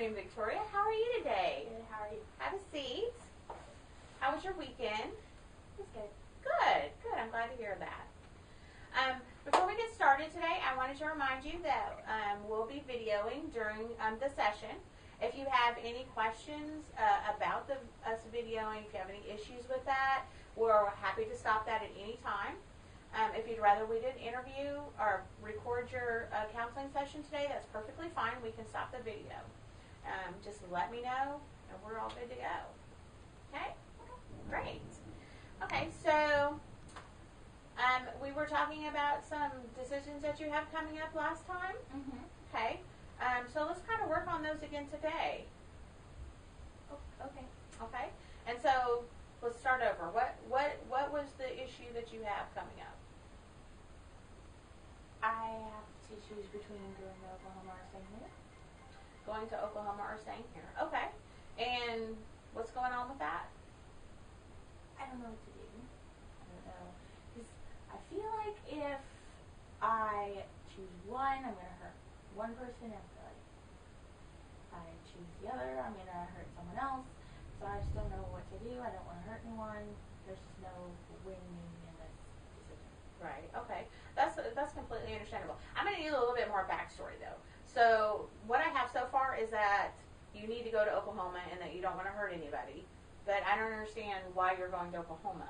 afternoon, Victoria. How are you today? Good, how are you? Have a seat. How was your weekend? It's good. Good, good. I'm glad to hear that. Before we get started today, I wanted to remind you that we'll be videoing during the session. If you have any questions about us videoing, if you have any issues with that, we're happy to stop that at any time. If you'd rather we did interview or record your counseling session today, that's perfectly fine. We can stop the video. Just let me know, and we're all good to go. Okay? Great. Okay, so we were talking about some decisions that you have coming up last time. Mm-hmm. Okay. So let's kind of work on those again today. Oh, okay. Okay. And so let's start over. What was the issue that you have coming up? I have to choose between going to Oklahoma or staying here. Going to Oklahoma or staying here? Okay. And what's going on with that? I don't know what to do. I don't know. Because I feel like if I choose one, I'm going to hurt one person. And I feel like if I choose the other, I'm going to hurt someone else. So I just don't know what to do. I don't want to hurt anyone. There's just no winning in this decision. Right. Okay. That's completely understandable. I'm going to need a little bit more backstory though. So what I have so far is that you need to go to Oklahoma and that you don't want to hurt anybody. But I don't understand why you're going to Oklahoma.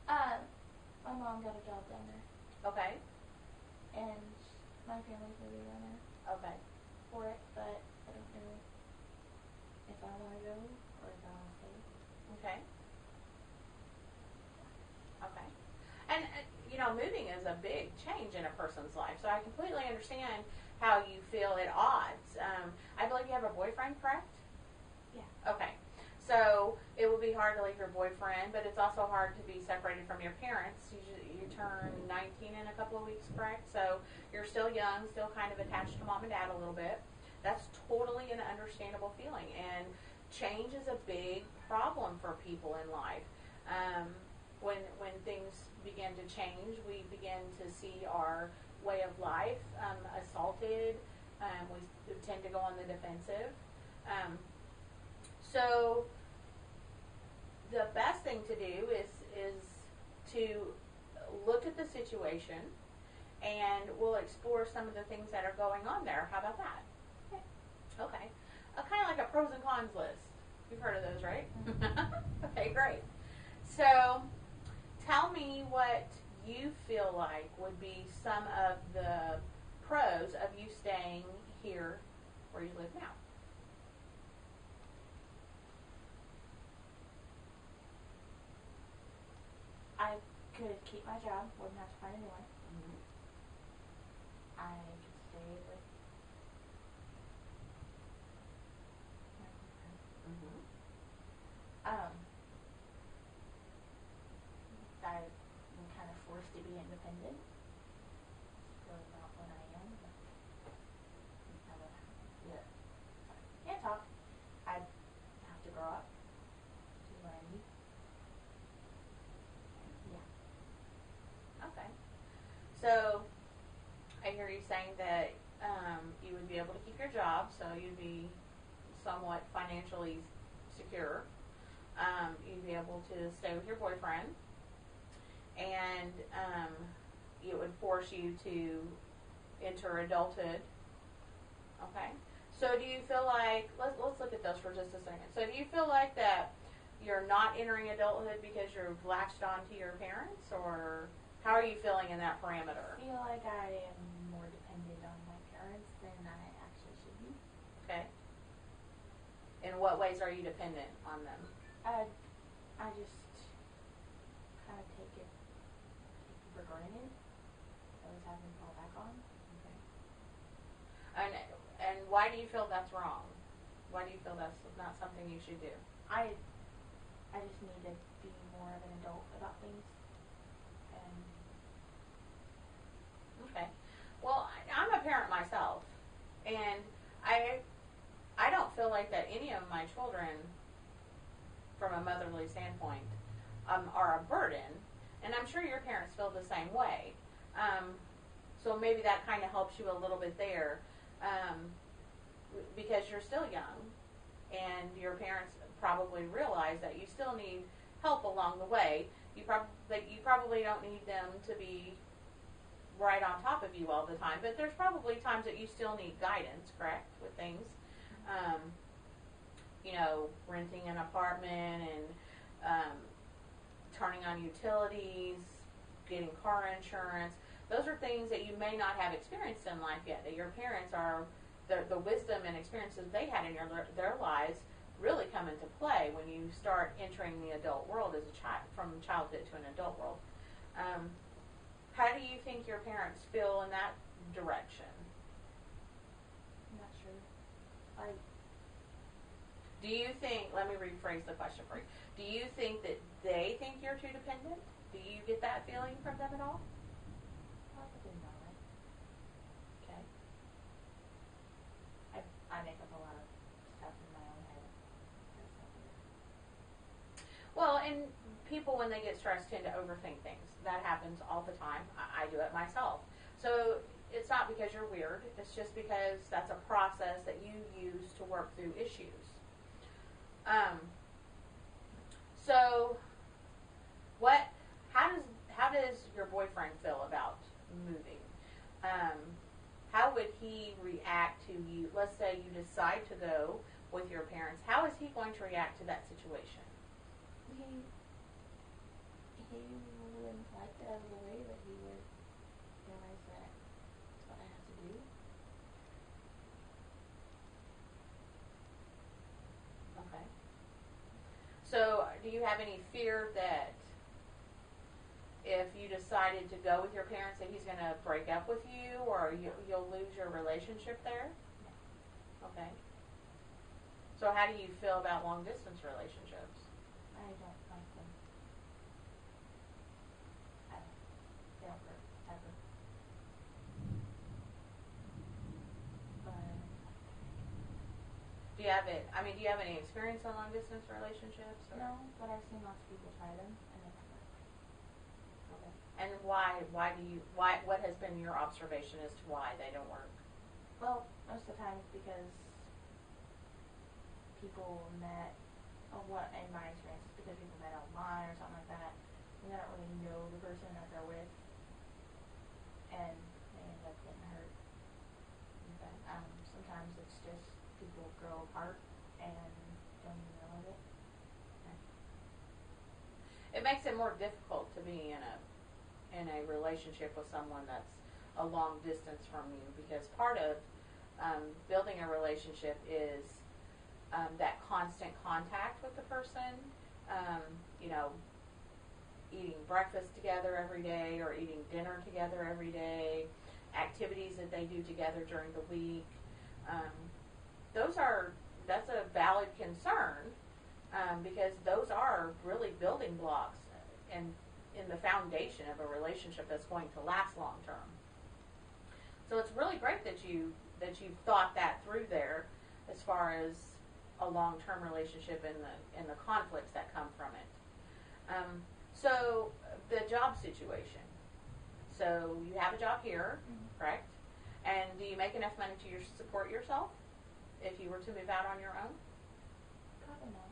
My mom got a job down there. Okay. And my family's moving down there Okay. for it, but I don't know if I want to go or if I want to stay. Okay. Okay. And, you know, moving is a big change in a person's life, so I completely understand how you feel at odds. I believe you have a boyfriend, correct? Yeah. Okay. So it would be hard to leave your boyfriend, but it's also hard to be separated from your parents. You turn 19 in a couple of weeks, correct? So you're still young, still kind of attached to mom and dad a little bit. That's totally an understandable feeling, and change is a big problem for people in life. When things begin to change, we begin to see our way of life assaulted. We tend to go on the defensive. So the best thing to do is to look at the situation, and we'll explore some of the things that are going on there. How about that? Okay. Kind of like a pros and cons list. You've heard of those, right? Mm-hmm. Okay, great. So tell me what you feel like would be some of the pros of you staying here where you live now. I could keep my job, wouldn't have to find anyone. Mm-hmm. I could stay with my boyfriend. Mm-hmm. I'm kind of forced to be independent. It's really not what I am, but I don't have Yeah. Can't talk. I have to grow up. Do what I need. Yeah. Okay. So I hear you saying that you would be able to keep your job, so you'd be somewhat financially secure. You'd be able to stay with your boyfriend, and it would force you to enter adulthood. Okay. So do you feel like, let's look at those for just a second. So do you feel like that you're not entering adulthood because you're latched onto your parents, or how are you feeling in that parameter? I feel like I am more dependent on my parents than I actually should be. Okay. In what ways are you dependent on them? I just kind of take it for granted. Always have them fall back on. Okay. And why do you feel that's wrong? Why do you feel that's not something you should do? I just need to be more of an adult about things. And Okay. Well, I'm a parent myself, and I don't feel like that any of my children, from a motherly standpoint, are a burden, and I'm sure your parents feel the same way. So maybe that kind of helps you a little bit there. because you're still young, and your parents probably realize that you still need help along the way. You probably don't need them to be right on top of you all the time, but there's probably times that you still need guidance, correct, with things. You know, renting an apartment and turning on utilities, getting car insurance. Those are things that you may not have experienced in life yet, that your parents are, the wisdom and experiences they had in their lives really come into play when you start entering the adult world as a child, from childhood to an adult world. How do you think your parents feel in that direction? I'm not sure. Do you think, let me rephrase the question for you. Do you think that they think you're too dependent? Do you get that feeling from them at all? Probably not. Okay. I make up a lot of stuff in my own head. Well, and people, when they get stressed, tend to overthink things. That happens all the time. I do it myself. So it's not because you're weird. It's just because that's a process that you use to work through issues. So how does your boyfriend feel about moving? How would he react to you? Let's say you decide to go with your parents. How is he going to react to that situation? He wouldn't like that out of the way, but he would realize that it's what I have to do. Okay. So, do you have any fear that if you decided to go with your parents that he's going to break up with you, or you'll lose your relationship there? No. Okay. So how do you feel about long distance relationships? I don't like them. They don't work ever. But Do you have it? I mean, do you have any experience on long distance relationships? Or? no, but I've seen lots of people try them and they don't work. Okay. And why? What has been your observation as to why they don't work? Well, most of the time it's because people met, what in my experience, it's because people met online or something like that, and they don't really know the person that they're with, and they end up getting hurt. Okay. Sometimes it's just people grow apart and don't even realize it. It makes it more difficult to be in a relationship with someone that's a long distance from you, because part of building a relationship is that constant contact with the person. You know, eating breakfast together every day, or eating dinner together every day, activities that they do together during the week. That's a valid concern, because those are really building blocks and in the foundation of a relationship that's going to last long term. So it's really great that you've thought that through there, as far as a long-term relationship and the conflicts that come from it. So the job situation. So you have a job here, correct? And do you make enough money to support yourself if you were to move out on your own? Probably not.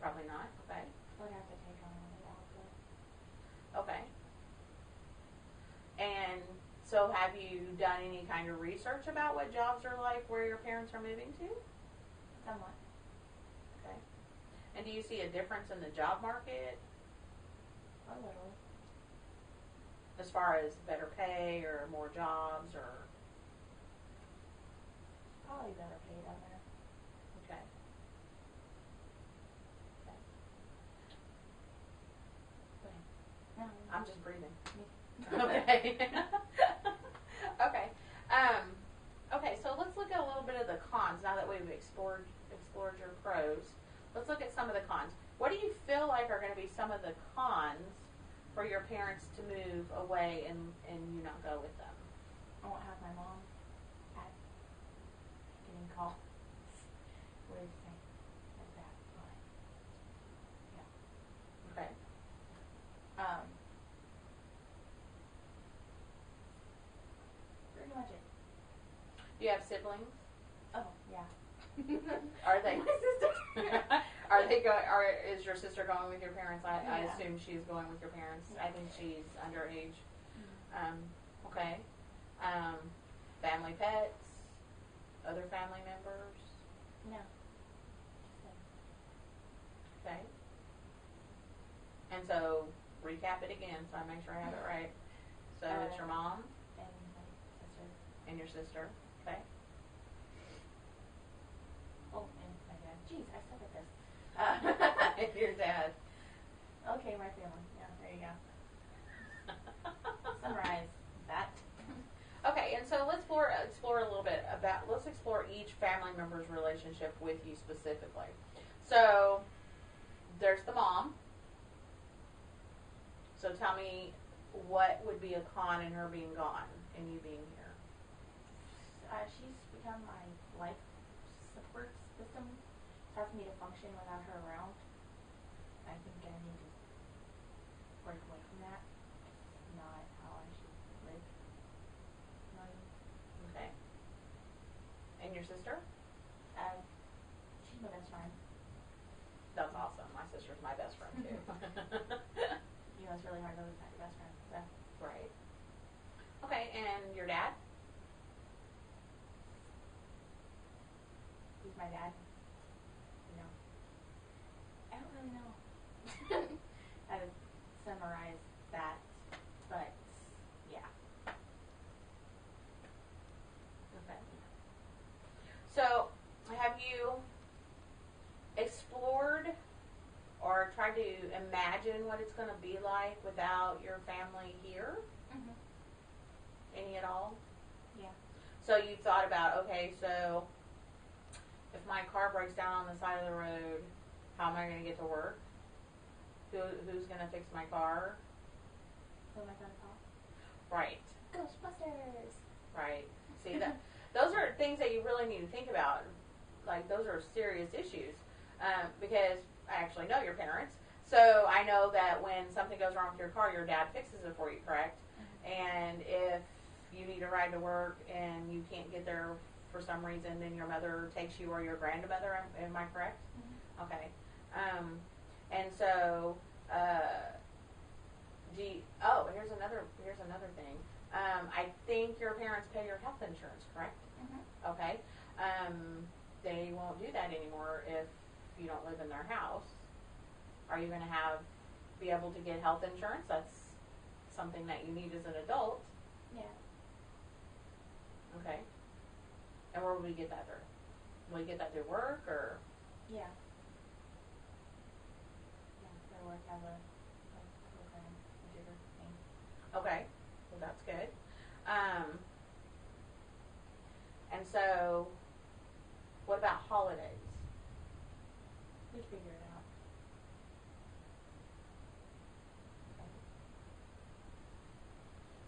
Probably not. Okay. I'd have to take on another job, but Okay. And so have you done any kind of research about what jobs are like where your parents are moving to? somewhat. Okay. And do you see a difference in the job market A little. as far as better pay or more jobs, or? Probably better paid out there. Okay. Okay. No. I'm just breathing. Me. Okay. Okay. Okay, so let's look at a little bit of the cons now that we've explored your pros. Let's look at some of the cons. What do you feel like are going to be some of the cons for your parents to move away and you not go with them? I won't have my mom at getting calls. Weird thing like that, but yeah. Okay. Pretty much it. Do you have siblings? Oh, yeah. Are they? My sister. Are they going? Is your sister going with your parents? I Yeah. assume she's going with your parents. Yeah. I think she's underage. Mm. Okay. Family pets, other family members. No. Okay. And so recap it again, so I make sure I have it right. So it's your mom And my sister. and your sister. Okay. Oh, and my dad. Jeez, I suck at this. And your dad. Okay, my family. Yeah, there you go. Summarize that. Okay, and so let's explore a little bit about. Let's explore each family member's relationship with you specifically. So there's the mom. So tell me, what would be a con in her being gone and you being here? She's become my life support system. It's hard for me to function without her around. I think I need to break away from that. It's not how I should live. Okay. And your sister? She's my best friend. That's awesome. My sister's my best friend too. You know, it's really hard to live without your best friend. So. Right. Okay, and your dad? He's my dad. No. I don't really know how to summarize that, but yeah. Okay. So, have you explored or tried to imagine what it's going to be like without your family here? Mhm. Any at all? Yeah. So you've thought about, okay, so if my car breaks down on the side of the road, how am I going to get to work? Who's going to fix my car? Who am I gonna call? Right. Ghostbusters. Right. See, that those are things that you really need to think about. Like, those are serious issues. Because I actually know your parents. So I know that when something goes wrong with your car, your dad fixes it for you, correct? Mm-hmm. And if you need a ride to work and you can't get there for some reason, then your mother takes you, or your grandmother, am I correct? Mm-hmm. Okay. And so, here's another thing. I think your parents pay your health insurance, correct? Mm-hmm. Okay. They won't do that anymore if you don't live in their house. Are you going to be able to get health insurance? That's something that you need as an adult. Yeah. Okay. And where will we get that through? Will you get that through work or? Yeah. Yeah. Their work have a program, computer thing. Okay. Well, that's good. And so, what about holidays? We'd figure it out. Okay.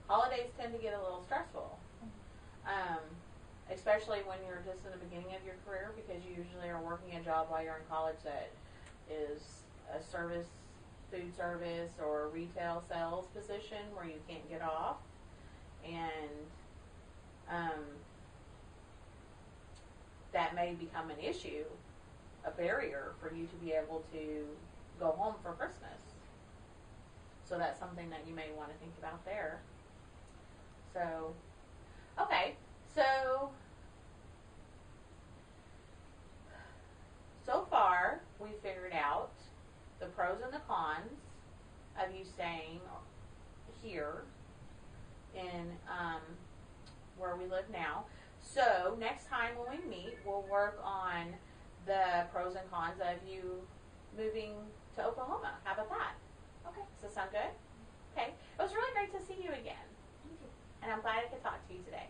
Holidays tend to get a little stressful. Mm-hmm. Especially when you're just in the beginning of your career, because you usually are working a job while you're in college that is a food service or retail sales position where you can't get off. And that may become an issue, a barrier for you to be able to go home for Christmas. So that's something that you may want to think about there. So, okay, so far we figured out the pros and the cons of you staying here in where we live now. So next time when we meet, we'll work on the pros and cons of you moving to Oklahoma. How about that? Okay. Does that sound good? Okay. It was really great to see you again. Thank you. And I'm glad I could talk to you today.